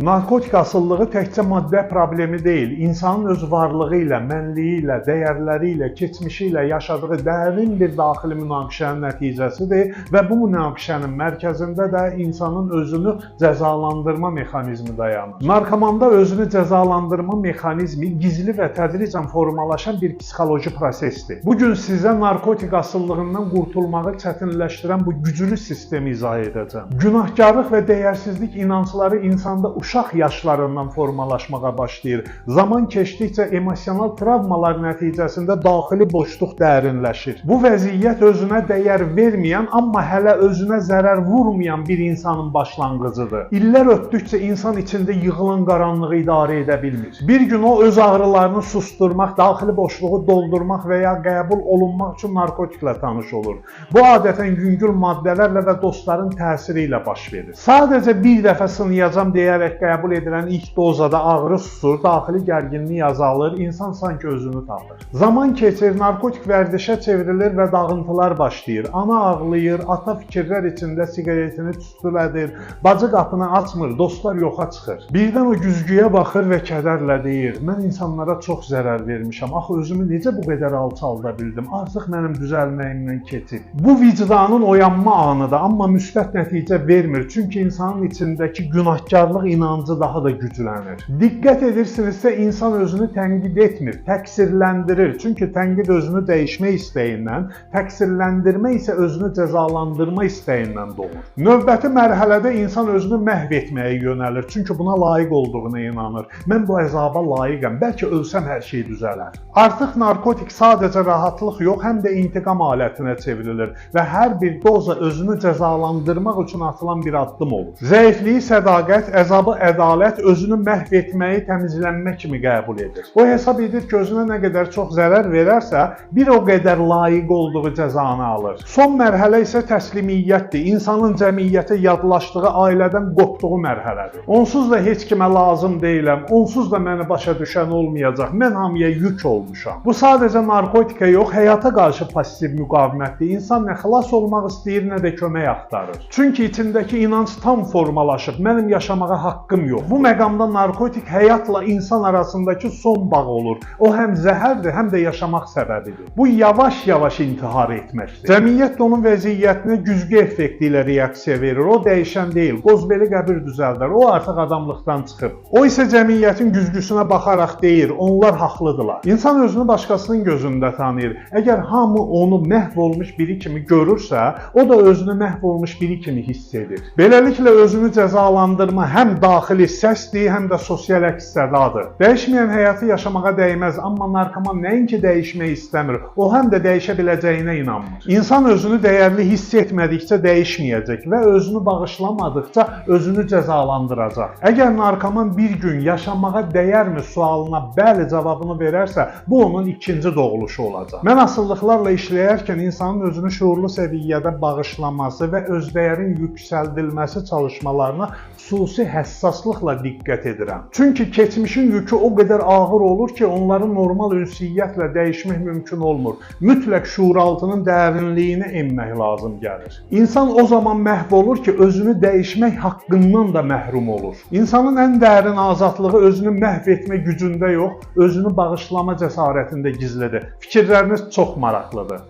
Narkotik asıllığı təkcə maddə problemi deyil, insanın öz varlığı ilə, mənliyi ilə, dəyərləri ilə, keçmişi ilə yaşadığı dərin bir daxili münaqişənin nəticəsidir və bu münaqişənin mərkəzində də insanın özünü cəzalandırma mexanizmi dayanır. Narkomanda özünü cəzalandırma mexanizmi gizli və tədricən formalaşan bir psixoloji prosesdir. Bugün sizə narkotik asıllığından qurtulmağı çətinləşdirən bu güclü sistemi izah edəcəm. Günahkarlıq və dəyərsizlik inancları insanda uşaq yaşlarından formalaşmağa başlayır. Zaman keçdikcə emosional travmalar nəticəsində daxili boşluq dərinləşir. Bu vəziyyət özünə dəyər verməyən, amma hələ özünə zərər vurmayan bir insanın başlanğıcıdır. İllər ötdükcə insan içində yığılan qaranlığı idarə edə bilmir. Bir gün o öz ağrılarını susturmaq, daxili boşluğu doldurmaq və ya qəbul olunmaq üçün narkotiklə tanış olur. Bu adətən yüngül maddələrlə və dostların təsiri ilə baş verir. Sadəcə bir dəfə sınayacam deyərək qəbul edilən ilk dozada ağrı susur, daxili gərginlik azalır, insan sanki özünü tapır. Zaman keçir, narkotik vərdişə çevrilir və dağıntılar başlayır. Ana ağlayır, ata fikirlər içində siqaretini tüstülədir, bacı qapını açmır, dostlar yoxa çıxır. Birdən o güzgüyə baxır və kədərlə deyir, mən insanlara çox zərər vermişəm, axı özümü necə bu qədər alçalda bildim, artıq mənim düzəlməyimdən keçib. Bu vicdanın oyanma anıdır, amma müsbət nəticə vermir, çünki insanın içindəki günahkarlıq inancı daha da güclənir. Diqqət edirsinizsə, insan özünü tənqid etmir, təqsirləndirir. Çünki tənqid özünü dəyişmək istəyindən, təqsirləndirmə isə özünü cəzalandırma istəyindən doğur. Növbəti mərhələdə insan özünü məhv etməyə yönəlir, çünki buna layiq olduğuna inanır. Mən bu əzaba layiqəm, bəlkə ölsəm hər şey düzələr. Artıq narkotik sadəcə rahatlıq yox, həm də intiqam alətinə çevrilir və hər bir doza özünü cəzalandırmaq üçün atılan bir addım olur. Zəifliyi sədaqət, əzabı ədalət, özünü məhv etməyi təmizlənmə kimi qəbul edir. O hesab edir ki, özünə nə qədər çox zərər verərsə, bir o qədər layiq olduğu cəzanı alır. Son mərhələ isə təslimiyyətdir. İnsanın cəmiyyətə yadlaşdığı, ailədən qopduğu mərhələdir. Onsuz da heç kimə lazım deyiləm, onsuz da məni başa düşən olmayacaq, mən hamıya yük olmuşam. Bu sadəcə narkotika yox, həyata qarşı passiv müqavimətdir. İnsan nə xilas olmaq istəyir, nə də kömək axtarır. Çünki içindəki inanc tam formalaşıb, mənim yaşamağa haqqım yox. Bu məqamda narkotik həyatla insan arasındakı son bağ olur. O həm zəhərdir, həm də yaşamaq səbəbidir. Bu yavaş-yavaş intihar etməkdir. Cəmiyyət də onun vəziyyətinə güzgü effekti ilə reaksiya verir. O dəyişən deyil, qozbeli qəbir düzəldər. O artıq adamlıqdan çıxıb. O isə cəmiyyətin güzgüsünə baxaraq deyir, onlar haqlıdırlar. İnsan özünü başqasının gözündə tanıyır. Əgər hamı onu məhv olmuş biri kimi görürsə, o da özünü məhv olmuş biri kimi hiss edir. Beləliklə özünü cəzalandırma həm daxili səsdir, həm də sosial əks-sədadır. Dəyişməyən həyatı yaşamağa dəyməz, amma narkoman nəinki dəyişmək istəmir, o həm də dəyişə biləcəyinə inanmır. İnsan özünü dəyərli hiss etmədikcə dəyişməyəcək və özünü bağışlamadıqca özünü cəzalandıracaq. Əgər narkoman bir gün yaşamağa dəyərmi sualına bəli cavabını verərsə, bu onun ikinci doğuluşu olacaq. Mən asıllıqlarla işləyərkən insanın özünü şuurlu səviyyədə bağışlaması və özdəyərin yüksəldilməsi çalışmalarına xüsusi həssaslıqla diqqət edirəm. Çünki keçmişin yükü o qədər ağır olur ki, onları normal ünsiyyətlə dəyişmək mümkün olmur. Mütləq şuuraltının dərinliyinə enmək lazım gəlir. İnsan o zaman məhv olur ki, özünü dəyişmək haqqından da məhrum olur. İnsanın ən dərin azadlığı özünü məhv etmə gücündə yox, özünü bağışlama cəsarətində gizlidir. Fikirləriniz çox maraqlıdır.